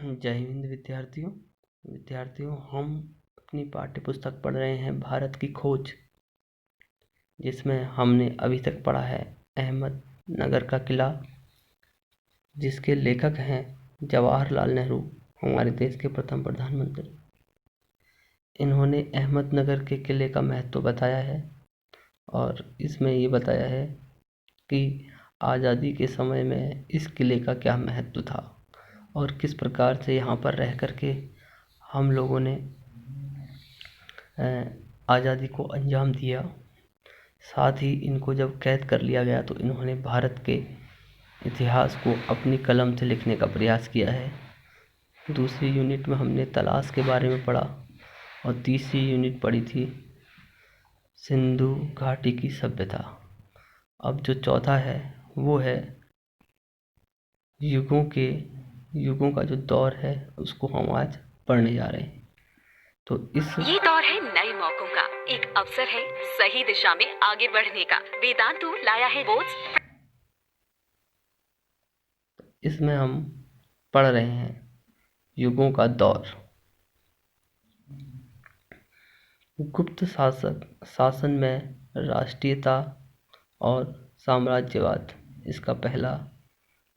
जय हिंद विद्यार्थियों हम अपनी पाठ्य पुस्तक पढ़ रहे हैं भारत की खोज, जिसमें हमने अभी तक पढ़ा है अहमदनगर का किला, जिसके लेखक हैं जवाहरलाल नेहरू, हमारे देश के प्रथम प्रधानमंत्री। इन्होंने अहमदनगर के किले का महत्व बताया है और इसमें ये बताया है कि आज़ादी के समय में इस किले का क्या महत्व था और किस प्रकार से यहाँ पर रह कर के हम लोगों ने आज़ादी को अंजाम दिया। साथ ही इनको जब कैद कर लिया गया तो इन्होंने भारत के इतिहास को अपनी कलम से लिखने का प्रयास किया है। दूसरी यूनिट में हमने तलाश के बारे में पढ़ा और तीसरी यूनिट पढ़ी थी सिंधु घाटी की सभ्यता। अब जो चौथा है वो है युगों का जो दौर है उसको हम आज पढ़ने जा रहे हैं। तो ये दौर है नए मौकों का, एक अवसर है सही दिशा में आगे बढ़ने का। वेदांतु लाया है बोझ। इसमें हम पढ़ रहे हैं युगों का दौर। गुप्त शासन में राष्ट्रीयता और साम्राज्यवाद इसका पहला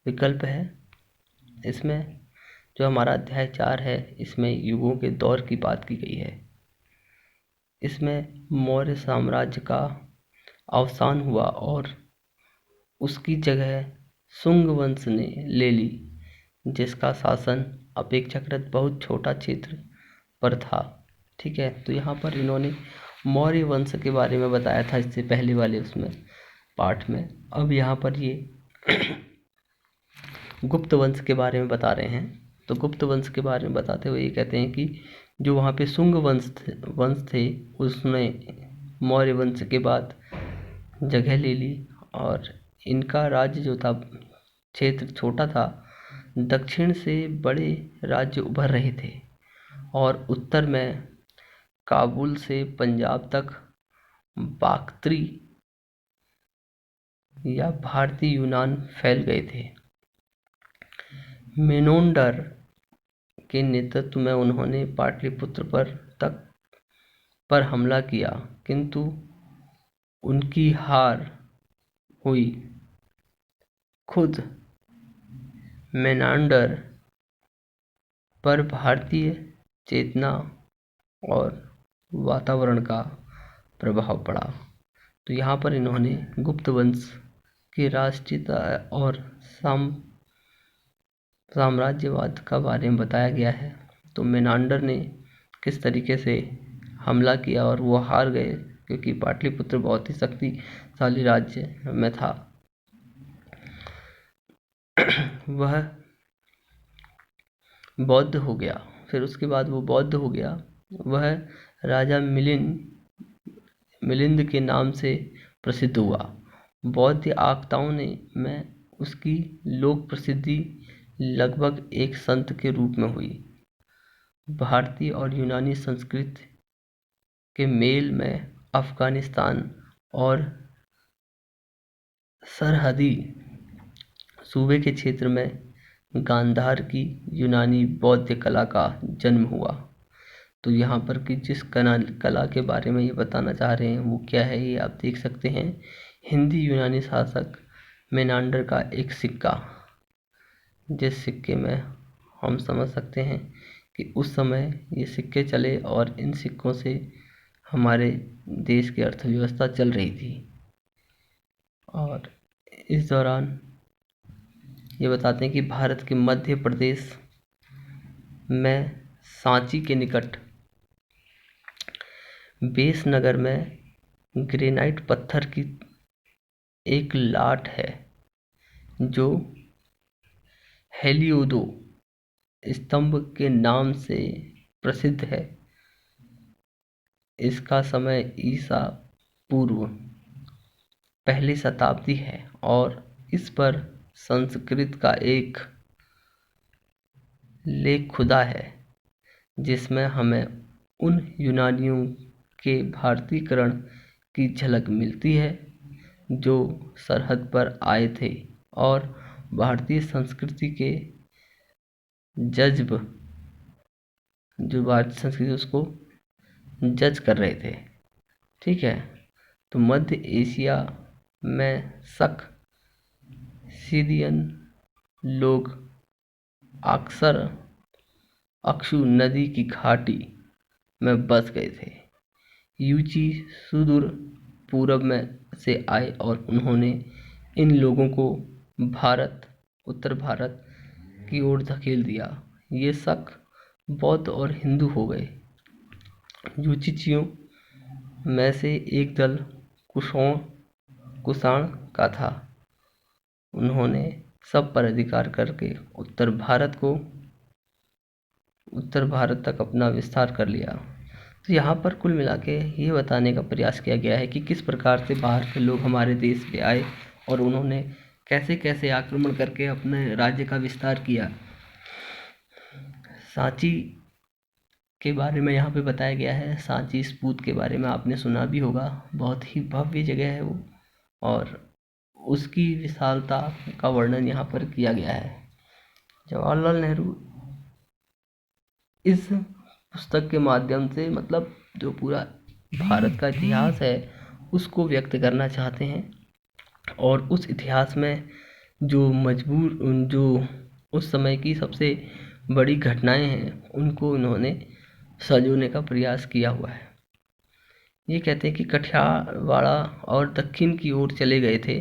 विकल्प है। इसमें जो हमारा अध्याय 4 है, इसमें युगों के दौर की बात की गई है। इसमें मौर्य साम्राज्य का अवसान हुआ और उसकी जगह शुंग वंश ने ले ली, जिसका शासन अपेक्षाकृत बहुत छोटा क्षेत्र पर था। ठीक है, तो यहाँ पर इन्होंने मौर्य वंश के बारे में बताया था इससे पहले वाले उसमें पाठ में। अब यहाँ पर ये गुप्त वंश के बारे में बता रहे हैं। तो गुप्त वंश के बारे में बताते हुए ये कहते हैं कि जो वहाँ पे शुंग वंश थे उसने मौर्य वंश के बाद जगह ले ली और इनका राज्य जो था क्षेत्र छोटा था। दक्षिण से बड़े राज्य उभर रहे थे और उत्तर में काबुल से पंजाब तक बाक्ट्री या भारतीय यूनान फैल गए थे। मेनोन्डर के नेतृत्व में उन्होंने पाटलिपुत्र पर हमला किया, किंतु उनकी हार हुई। खुद मेनान्डर पर भारतीय चेतना और वातावरण का प्रभाव पड़ा। तो यहाँ पर इन्होंने गुप्त वंश की राष्ट्रीयता और साम्राज्यवाद का बारे में बताया गया है। तो मेनान्डर ने किस तरीके से हमला किया और वो हार गए, क्योंकि पाटलिपुत्र बहुत ही शक्तिशाली राज्य में था। वह बौद्ध हो गया, फिर उसके बाद वो बौद्ध हो गया। वह राजा मिलिंद के नाम से प्रसिद्ध हुआ। बौद्ध आख्यानों में उसकी लोक प्रसिद्धि लगभग एक संत के रूप में हुई। भारतीय और यूनानी संस्कृति के मेल में अफगानिस्तान और सरहदी सूबे के क्षेत्र में गांधार की यूनानी बौद्ध कला का जन्म हुआ। तो यहाँ पर कि जिस कला के बारे में ये बताना चाह रहे हैं वो क्या है, ये आप देख सकते हैं। हिंदी यूनानी शासक मेनान्डर का एक सिक्का, जिस सिक्के में हम समझ सकते हैं कि उस समय ये सिक्के चले और इन सिक्कों से हमारे देश की अर्थव्यवस्था चल रही थी। और इस दौरान ये बताते हैं कि भारत के मध्य प्रदेश में सांची के निकट बेसनगर में ग्रेनाइट पत्थर की एक लाट है जो हेलियोदो स्तंभ के नाम से प्रसिद्ध है। इसका समय ईसा पूर्व पहली शताब्दी है और इस पर संस्कृत का एक लेख खुदा है, जिसमें हमें उन यूनानियों के भारतीयकरण की झलक मिलती है जो सरहद पर आए थे और भारतीय संस्कृति के जज्ब, जो भारतीय संस्कृति उसको जज कर रहे थे। ठीक है, तो मध्य एशिया में शक सीरियन लोग अक्सर अक्षु नदी की घाटी में बस गए थे। यूची सुदूर पूरब में से आए और उन्होंने इन लोगों को उत्तर भारत की ओर धकेल दिया। ये शक बौद्ध और हिंदू हो गए। यूचिचियों में से एक दल कुषाण का था। उन्होंने सब पर अधिकार करके उत्तर भारत तक अपना विस्तार कर लिया। तो यहाँ पर कुल मिला के ये बताने का प्रयास किया गया है कि किस प्रकार से बाहर के लोग हमारे देश पे आए और उन्होंने कैसे कैसे आक्रमण करके अपने राज्य का विस्तार किया। सांची के बारे में यहाँ पे बताया गया है। सांची स्तूप के बारे में आपने सुना भी होगा, बहुत ही भव्य जगह है वो, और उसकी विशालता का वर्णन यहाँ पर किया गया है। जवाहरलाल नेहरू इस पुस्तक के माध्यम से मतलब जो पूरा भारत का इतिहास है उसको व्यक्त करना चाहते हैं, और उस इतिहास में जो उस समय की सबसे बड़ी घटनाएं हैं उनको उन्होंने संजोने का प्रयास किया हुआ है। ये कहते हैं कि कठियावाड़ा और दक्षिण की ओर चले गए थे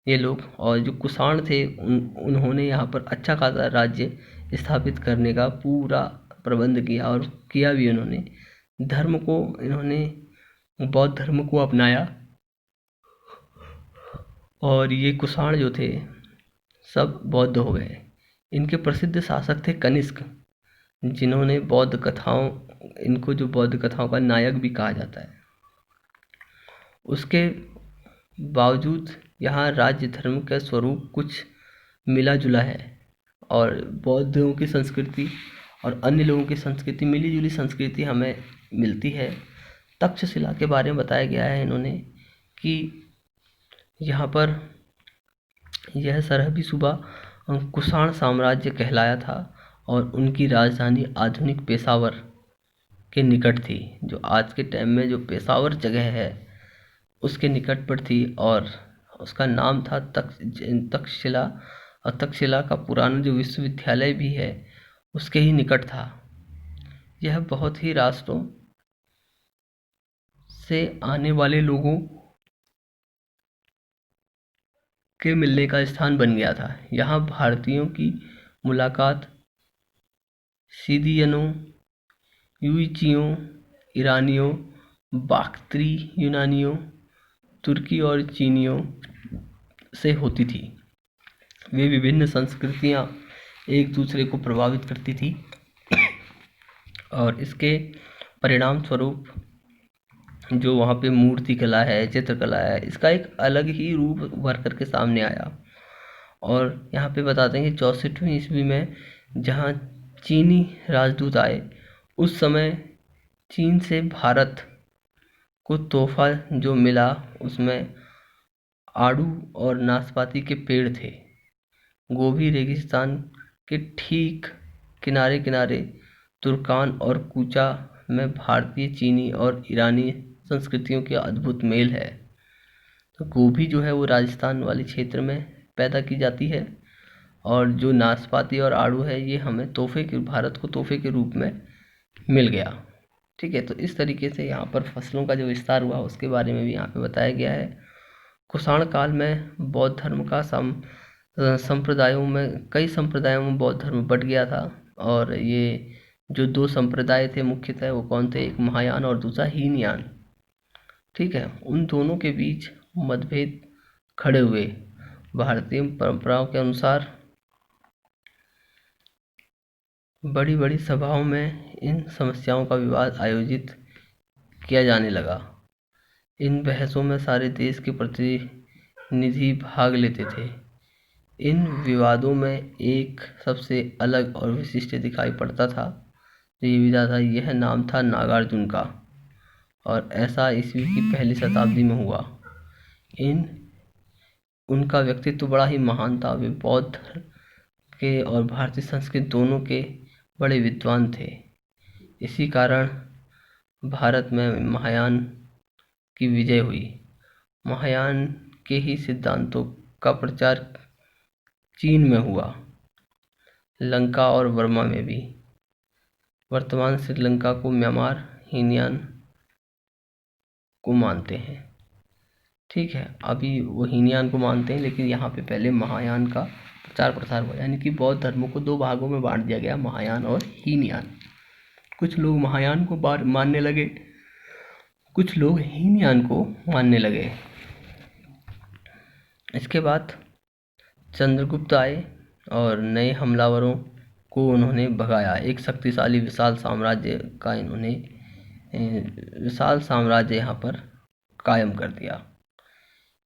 ये लोग, और जो कुषाण थे उन्होंने यहाँ पर अच्छा खासा राज्य स्थापित करने का पूरा प्रबंध किया, और किया भी उन्होंने। इन्होंने बौद्ध धर्म को अपनाया, और ये कुषाण जो थे सब बौद्ध हो गए। इनके प्रसिद्ध शासक थे कनिष्क, जिन्होंने इनको जो बौद्ध कथाओं का नायक भी कहा जाता है। उसके बावजूद यहाँ राज्य धर्म का स्वरूप कुछ मिला जुला है, और बौद्धों की संस्कृति और अन्य लोगों की संस्कृति मिली जुली संस्कृति हमें मिलती है। तक्षशिला के बारे में बताया गया है इन्होंने कि यहाँ पर यह सरहदी सूबा कुषाण साम्राज्य कहलाया था, और उनकी राजधानी आधुनिक पेशावर के निकट थी। जो आज के टाइम में जो पेशावर जगह है उसके निकट पर थी, और उसका नाम था तक्षशिला, और तक्षशिला का पुराना जो विश्वविद्यालय भी है उसके ही निकट था। यह बहुत ही राष्ट्रों से आने वाले लोगों के मिलने का स्थान बन गया था। यहाँ भारतीयों की मुलाकात सीदियनों, यूइचियों, ईरानियों, बाख्तरी यूनानियों, तुर्की और चीनियों से होती थी। वे विभिन्न संस्कृतियाँ एक दूसरे को प्रभावित करती थी, और इसके परिणाम स्वरूप जो वहाँ पे मूर्ति कला है, चित्रकला है, इसका एक अलग ही रूप उभर करके सामने आया। और यहाँ पे बताते हैं कि 64वीं ईस्वी में जहाँ चीनी राजदूत आए, उस समय चीन से भारत को तोहफा जो मिला उसमें आड़ू और नाशपाती के पेड़ थे। गोबी रेगिस्तान के ठीक किनारे किनारे तुर्कान और कूचा में भारतीय, चीनी और ईरानी संस्कृतियों के अद्भुत मेल है। तो गोभी जो है वो राजस्थान वाले क्षेत्र में पैदा की जाती है, और जो नाशपाती और आड़ू है ये हमें भारत को तोहफे के रूप में मिल गया। ठीक है, तो इस तरीके से यहाँ पर फसलों का जो विस्तार हुआ उसके बारे में भी यहाँ पे बताया गया है। कुषाण काल में बौद्ध धर्म का कई संप्रदायों में बौद्ध धर्म बट गया था, और ये जो दो संप्रदाय थे मुख्यतः वो कौन थे, एक महायान और दूसरा हीनयान। ठीक है, उन दोनों के बीच मतभेद खड़े हुए। भारतीय परंपराओं के अनुसार बड़ी बड़ी सभाओं में इन समस्याओं का विवाद आयोजित किया जाने लगा। इन बहसों में सारे देश के प्रतिनिधि भाग लेते थे। इन विवादों में एक सबसे अलग और विशिष्ट दिखाई पड़ता था, तो ये विवाद था, यह नाम था नागार्जुन का, और ऐसा ईस्वी की पहली शताब्दी में हुआ। उनका व्यक्तित्व बड़ा ही महान था। वे बौद्ध के और भारतीय संस्कृत दोनों के बड़े विद्वान थे। इसी कारण भारत में महायान की विजय हुई। महायान के ही सिद्धांतों का प्रचार चीन में हुआ, लंका और बर्मा में भी। वर्तमान श्रीलंका को म्यांमार हीनयान को मानते हैं। ठीक है, अभी वो हीनयान को मानते हैं, लेकिन यहाँ पे पहले महायान का प्रचार प्रसार हुआ, यानी कि बौद्ध धर्मों को दो भागों में बांट दिया गया, महायान और हीनयान। कुछ लोग महायान को मानने लगे, कुछ लोग हीनयान को मानने लगे। इसके बाद चंद्रगुप्त आए और नए हमलावरों को उन्होंने भगाया। एक शक्तिशाली विशाल साम्राज्य का इन्होंने विशाल साम्राज्य यहाँ पर कायम कर दिया।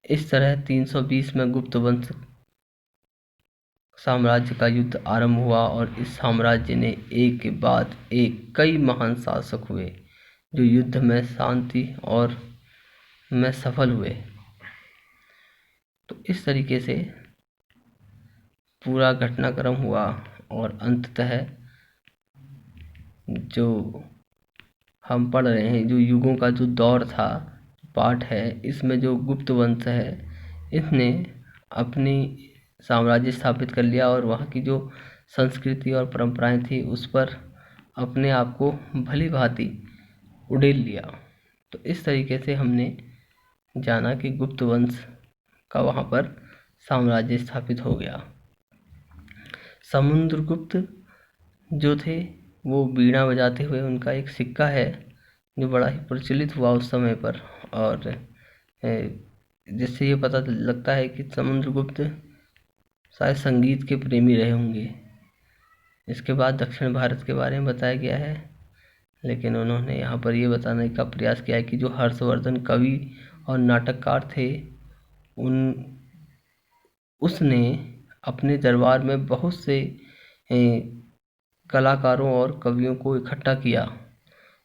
इस तरह 320 में गुप्त वंश साम्राज्य का युद्ध आरंभ हुआ और इस साम्राज्य ने एक के बाद एक कई महान शासक हुए जो युद्ध में शांति और में सफल हुए। तो इस तरीके से पूरा घटनाक्रम हुआ और अंततः जो हम पढ़ रहे हैं, जो युगों का जो दौर था, पाठ है, इसमें जो गुप्त वंश है, इसने अपनी साम्राज्य स्थापित कर लिया और वहाँ की जो संस्कृति और परंपराएं थी उस पर अपने आप को भली भांति उड़ेल लिया। तो इस तरीके से हमने जाना कि गुप्त वंश का वहाँ पर साम्राज्य स्थापित हो गया। समुद्रगुप्त जो थे वो बीणा बजाते हुए, उनका एक सिक्का है जो बड़ा ही प्रचलित हुआ उस समय पर, और जिससे ये पता लगता है कि समुद्रगुप्त शायद संगीत के प्रेमी रहे होंगे। इसके बाद दक्षिण भारत के बारे में बताया गया है, लेकिन उन्होंने यहाँ पर ये बताने का प्रयास किया है कि जो हर्षवर्धन कवि और नाटककार थे, उसने अपने दरबार में बहुत से कलाकारों और कवियों को इकट्ठा किया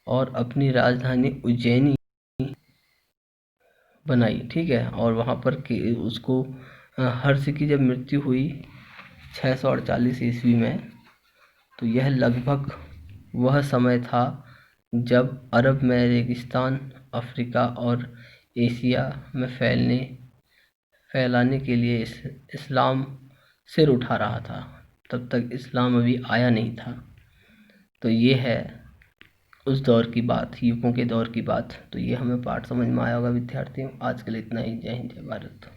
और अपनी राजधानी उज्जैनी बनाई। ठीक है, और वहाँ पर उसको हर्ष की जब मृत्यु हुई 648 ईस्वी में, तो यह लगभग वह समय था जब अरब में रेगिस्तान अफ्रीका और एशिया में फैलाने के लिए इस्लाम सिर उठा रहा था। तब तक इस्लाम अभी आया नहीं था। तो ये है उस दौर की बात, युगों के दौर की बात। तो ये हमें पाठ समझ में आया होगा विद्यार्थियों। आज के लिए इतना ही। जय हिंद, जय भारत।